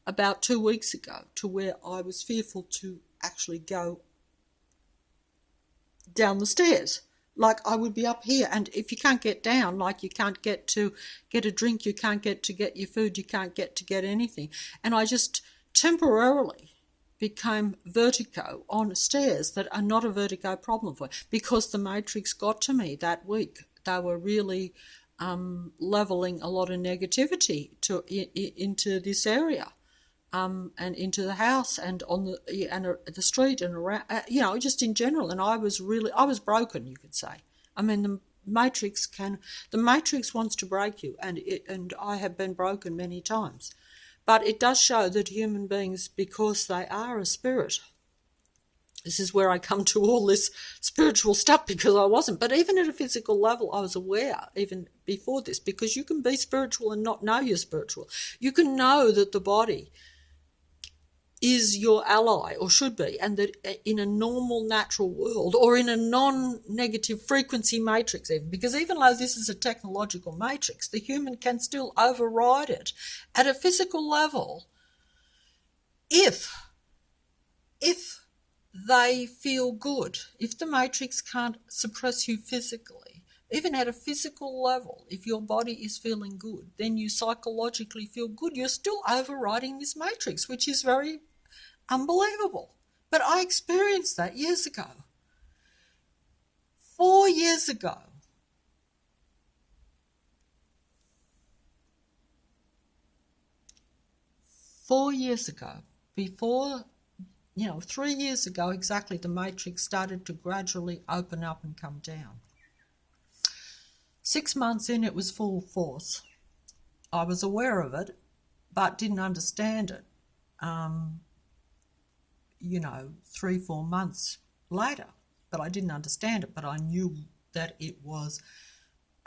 about 2 weeks ago, to where I was fearful to actually go down the stairs. Like, I would be up here, and if you can't get down, like you can't get to get a drink, you can't get to get your food, you can't get to get anything. And I just temporarily became vertigo on stairs that are not a vertigo problem for me, because the matrix got to me that week. They were really levelling a lot of negativity into this area. And into the house and on the street and around, just in general. And I was broken, you could say. I mean, the matrix wants to break you, and I have been broken many times. But it does show that human beings, because they are a spirit, this is where I come to all this spiritual stuff, because I wasn't. But even at a physical level, I was aware, even before this, because you can be spiritual and not know you're spiritual. You can know that the body is your ally, or should be, and that in a normal natural world, or in a non-negative frequency matrix even, because even though this is a technological matrix, the human can still override it at a physical level if they feel good. If the matrix can't suppress you physically, even at a physical level, if your body is feeling good, then you psychologically feel good. You're still overriding this matrix, which is very unbelievable. But I experienced that years ago. 4 years ago. Before, 3 years ago exactly, the matrix started to gradually open up and come down. 6 months in, it was full force. I was aware of it, but didn't understand it. 3-4 months later, but I didn't understand it, but I knew that it was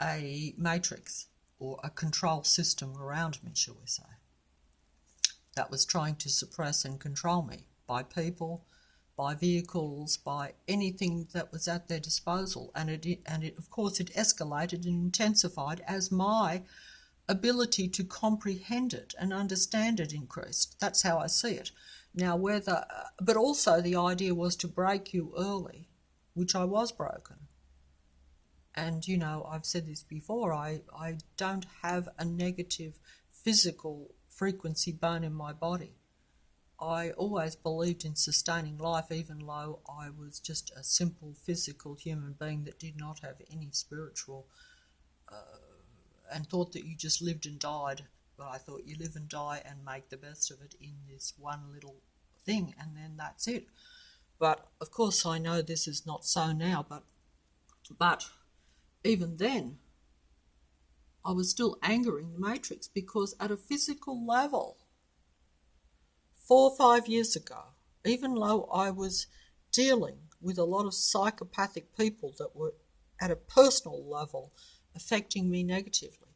a matrix, or a control system around me, shall we say, that was trying to suppress and control me, by people, by vehicles, by anything that was at their disposal. And it of course, it escalated and intensified as my ability to comprehend it and understand it increased. That's how I see it. Now, but also the idea was to break you early, which I was broken. And, I've said this before, I don't have a negative physical frequency bone in my body. I always believed in sustaining life, even though I was just a simple physical human being that did not have any spiritual, and thought that you just lived and died But I thought you live and die and make the best of it in this one little thing, and then that's it. But of course I know this is not so now, but even then I was still angering the Matrix, because at a physical level, 4 or 5 years ago, even though I was dealing with a lot of psychopathic people that were at a personal level affecting me negatively.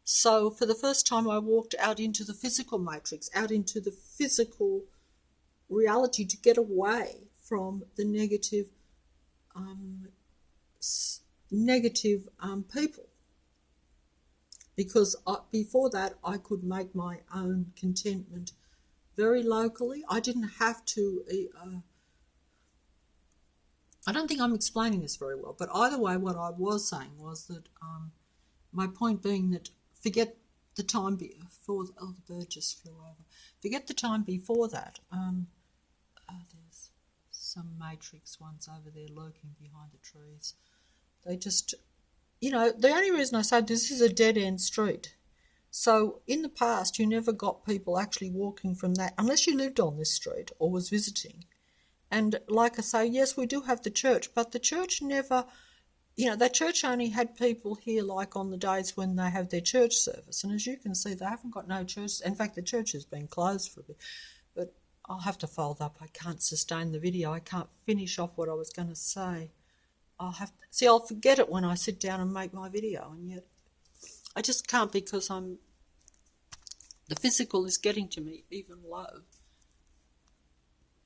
So for the first time I walked out into the physical matrix, out into the physical reality, to get away from the negative people. Because before that I could make my own contentment very locally. I didn't have to... I don't think I'm explaining this very well, but either way, what I was saying was that my point being that forget the time before... Oh, the bird just flew over. Forget the time before that. There's some matrix ones over there lurking behind the trees. They just... the only reason I say this is a dead-end street. So in the past, you never got people actually walking from that, unless you lived on this street or was visiting. And like I say, yes, we do have the church, but the church never, that church only had people here like on the days when they have their church service. And as you can see, they haven't got no church. In fact, the church has been closed for a bit. But I'll have to fold up. I can't sustain the video. I can't finish off what I was going to say. I'll forget it when I sit down and make my video. And yet I just can't, because the physical is getting to me even low.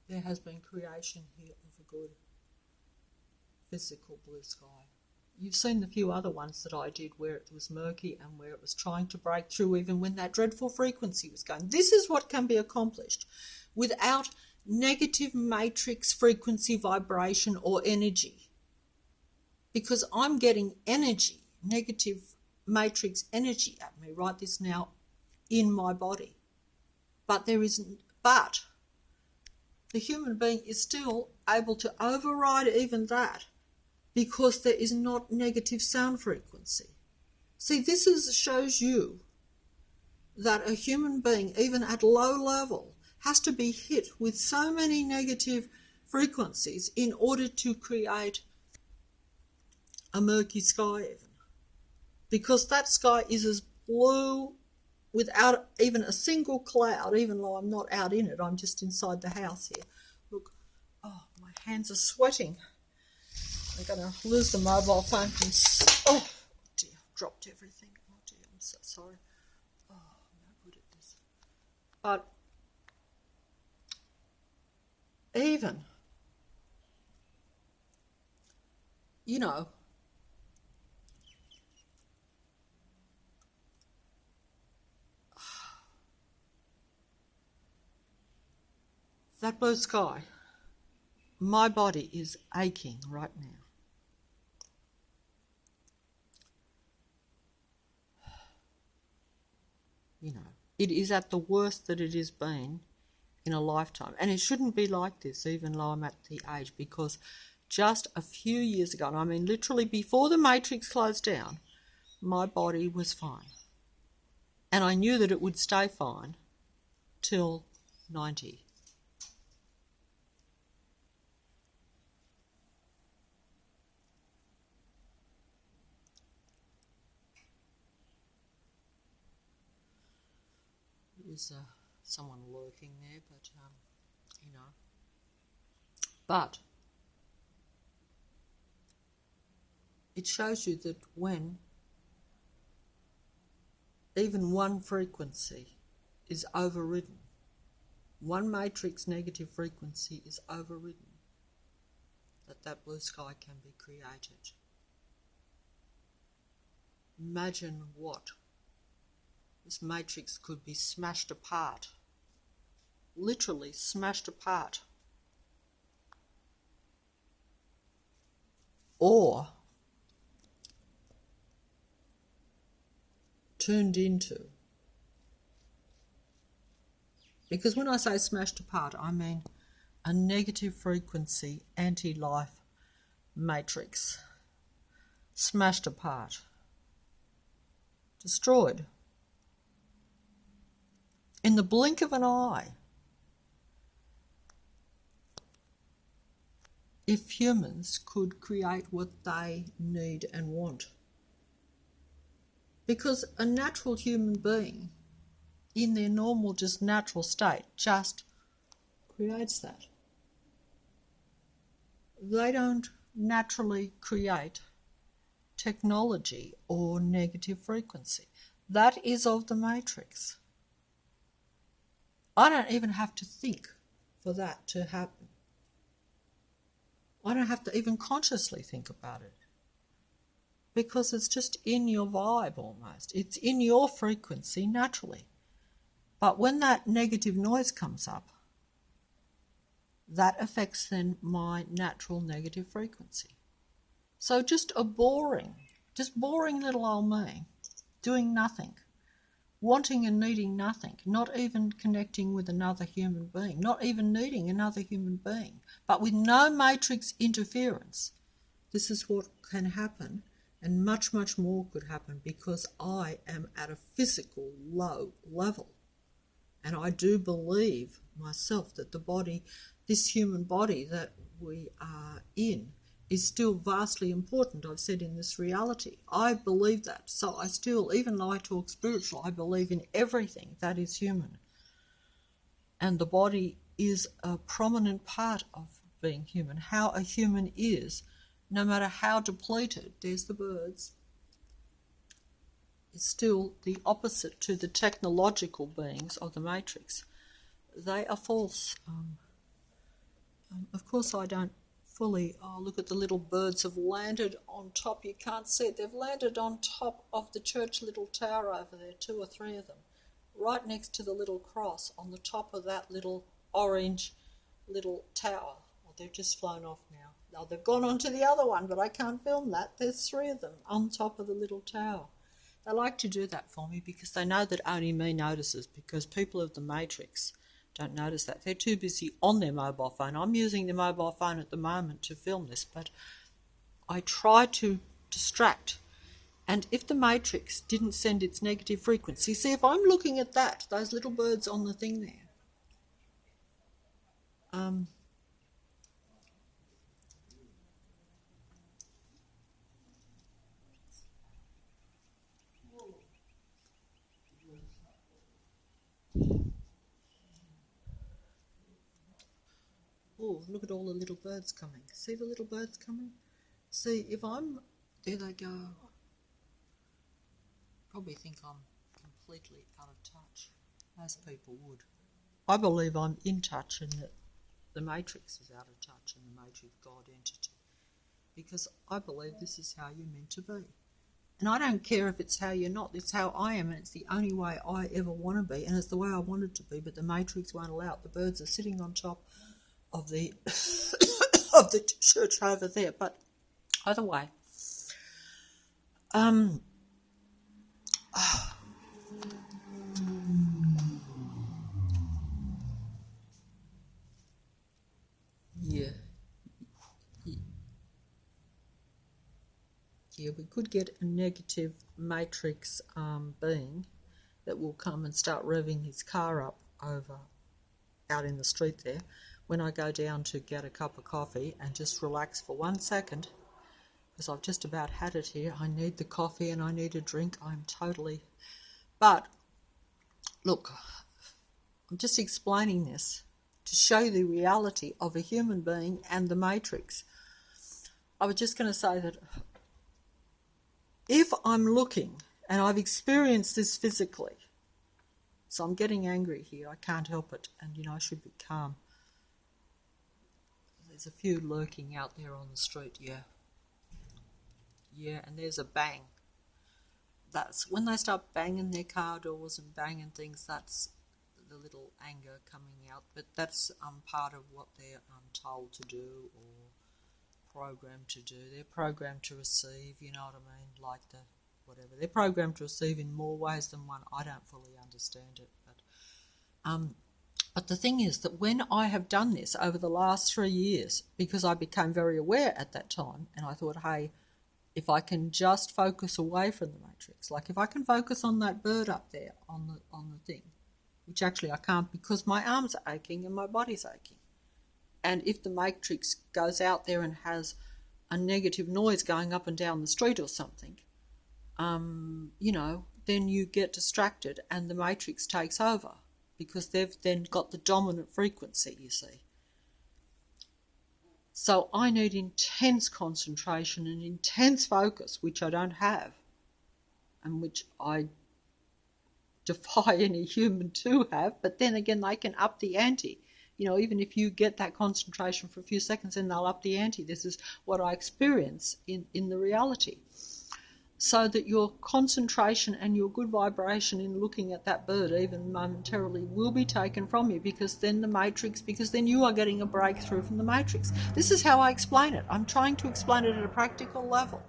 There has been creation here of a good physical blue sky. You've seen the few other ones that I did where it was murky and where it was trying to break through even when that dreadful frequency was going. This is what can be accomplished without negative matrix frequency, vibration or energy. Because I'm getting energy, negative matrix energy at me right this now in my body. But the human being is still able to override even that, because there is not negative sound frequency. See, this shows you that a human being, even at low level, has to be hit with so many negative frequencies in order to create a murky sky even. Because that sky is as blue without even a single cloud, even though I'm not out in it, I'm just inside the house here. Look, oh, my hands are sweating. I'm going to lose the mobile phone. Oh, dear, dropped everything. Oh, dear, I'm so sorry. Oh, I'm not good at this. But even, that blue sky, my body is aching right now. It is at the worst that it has been in a lifetime. And it shouldn't be like this, even though I'm at the age, because just a few years ago, and I mean literally before the matrix closed down, my body was fine. And I knew that it would stay fine till 90. There's someone lurking there, but it shows you that when even one frequency is overridden, one matrix negative frequency is overridden, that blue sky can be created. Imagine what this matrix could be smashed apart, literally smashed apart, or turned into. Because when I say smashed apart, I mean a negative frequency, anti-life matrix, smashed apart, destroyed. in the blink of an eye, if humans could create what they need and want. Because a natural human being, in their normal, just natural state, just creates that. They don't naturally create technology or negative frequency. That is of the matrix. I don't even have to think for that to happen. I don't have to even consciously think about it, because it's just in your vibe almost. It's in your frequency naturally. But when that negative noise comes up, that affects then my natural negative frequency. So just boring little old me, doing nothing, wanting and needing nothing, not even connecting with another human being, not even needing another human being, but with no matrix interference. This is what can happen, and much, much more could happen, because I am at a physical low level. And I do believe myself that the body, this human body that we are in, is still vastly important, I've said, in this reality. I believe that. So I still, even though I talk spiritual, I believe in everything that is human. And the body is a prominent part of being human. How a human is, no matter how depleted, there's the birds, is still the opposite to the technological beings of the matrix. They are false. Of course, I don't fully. Oh, look at the little birds have landed on top. You can't see it. They've landed on top of the church little tower over there, 2 or 3 of them, right next to the little cross on the top of that little orange little tower. Well, they've just flown off now. Now they've gone on to the other one, but I can't film that. There's 3 of them on top of the little tower. They like to do that for me because they know that only me notices, because people of the matrix don't notice that. They're too busy on their mobile phone. I'm using the mobile phone at the moment to film this, but I try to distract. And if the matrix didn't send its negative frequency, see, if I'm looking at that, those little birds on the thing there, oh, look at all the little birds coming. See the little birds coming? See, if I'm... There they go. Probably think I'm completely out of touch. Most people would. I believe I'm in touch, and that the matrix is out of touch, and the matrix God entity. Because I believe this is how you're meant to be. And I don't care if it's how you're not. It's how I am, and it's the only way I ever want to be, and it's the way I want it to be, but the matrix won't allow it. The birds are sitting on top of the of the church over there. But either way, yeah, we could get a negative matrix being that will come and start revving his car up over out in the street there when I go down to get a cup of coffee and just relax for 1 second, because I've just about had it here. I need the coffee and I need a drink. I'm totally... But, look, I'm just explaining this to show you the reality of a human being and the matrix. I was just going to say that if I'm looking, and I've experienced this physically, so I'm getting angry here, I can't help it, and I should be calm. There's a few lurking out there on the street, yeah, and there's a bang. That's when they start banging their car doors and banging things, that's the little anger coming out, but that's part of what they're told to do or programmed to do. They're programmed to receive, you know what I mean, like the whatever. They're programmed to receive in more ways than one. I don't fully understand it, but the thing is that when I have done this over the last 3 years, because I became very aware at that time, and I thought, hey, if I can just focus away from the matrix, like if I can focus on that bird up there on the thing, which actually I can't because my arms are aching and my body's aching. And if the matrix goes out there and has a negative noise going up and down the street or something, then you get distracted and the matrix takes over because they've then got the dominant frequency, you see. So I need intense concentration and intense focus, which I don't have, and which I defy any human to have. But then again, they can up the ante. Even if you get that concentration for a few seconds, then they'll up the ante. This is what I experience in the reality. So that your concentration and your good vibration in looking at that bird, even momentarily, will be taken from you because then you are getting a breakthrough from the matrix. This is how I explain it. I'm trying to explain it at a practical level.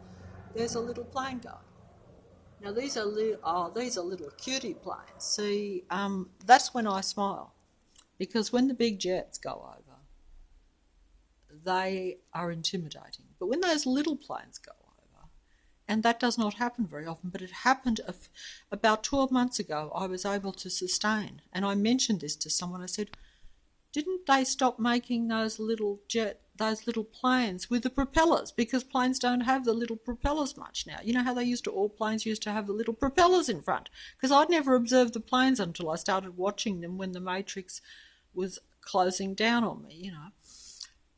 There's a little plane going. Now these are little cutie planes. See, that's when I smile, because when the big jets go over, they are intimidating. But when those little planes go over, and that does not happen very often, but it happened about 12 months ago, I was able to sustain. And I mentioned this to someone. I said, didn't they stop making those little planes with the propellers? Because planes don't have the little propellers much now. You know how all planes used to have the little propellers in front? Because I'd never observed the planes until I started watching them when the matrix was closing down on me,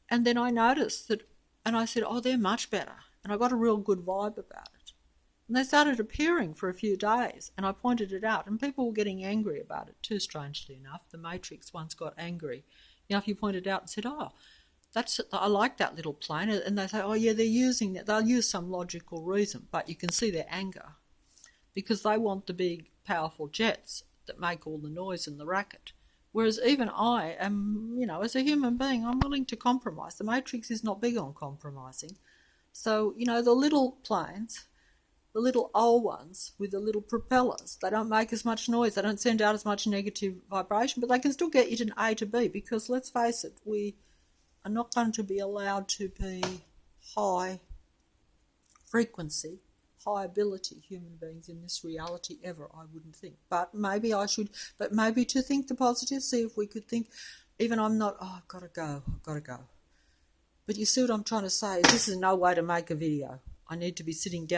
And then I noticed that, and I said, oh, they're much better. And I got a real good vibe about it. And they started appearing for a few days, and I pointed it out, and people were getting angry about it too, strangely enough. The matrix once got angry. If you pointed out and said, oh, I like that little plane, and they say, oh yeah, they're using that. They'll use some logical reason, but you can see their anger because they want the big, powerful jets that make all the noise and the racket. Whereas even I am, as a human being, I'm willing to compromise. The matrix is not big on compromising. So, the little planes, the little old ones with the little propellers, they don't make as much noise, they don't send out as much negative vibration, but they can still get you to A to B because, let's face it, we are not going to be allowed to be high frequency, high ability human beings in this reality ever, I wouldn't think. But maybe to think the positive, see if we could think, even I've got to go. But you see what I'm trying to say? This is no way to make a video. I need to be sitting down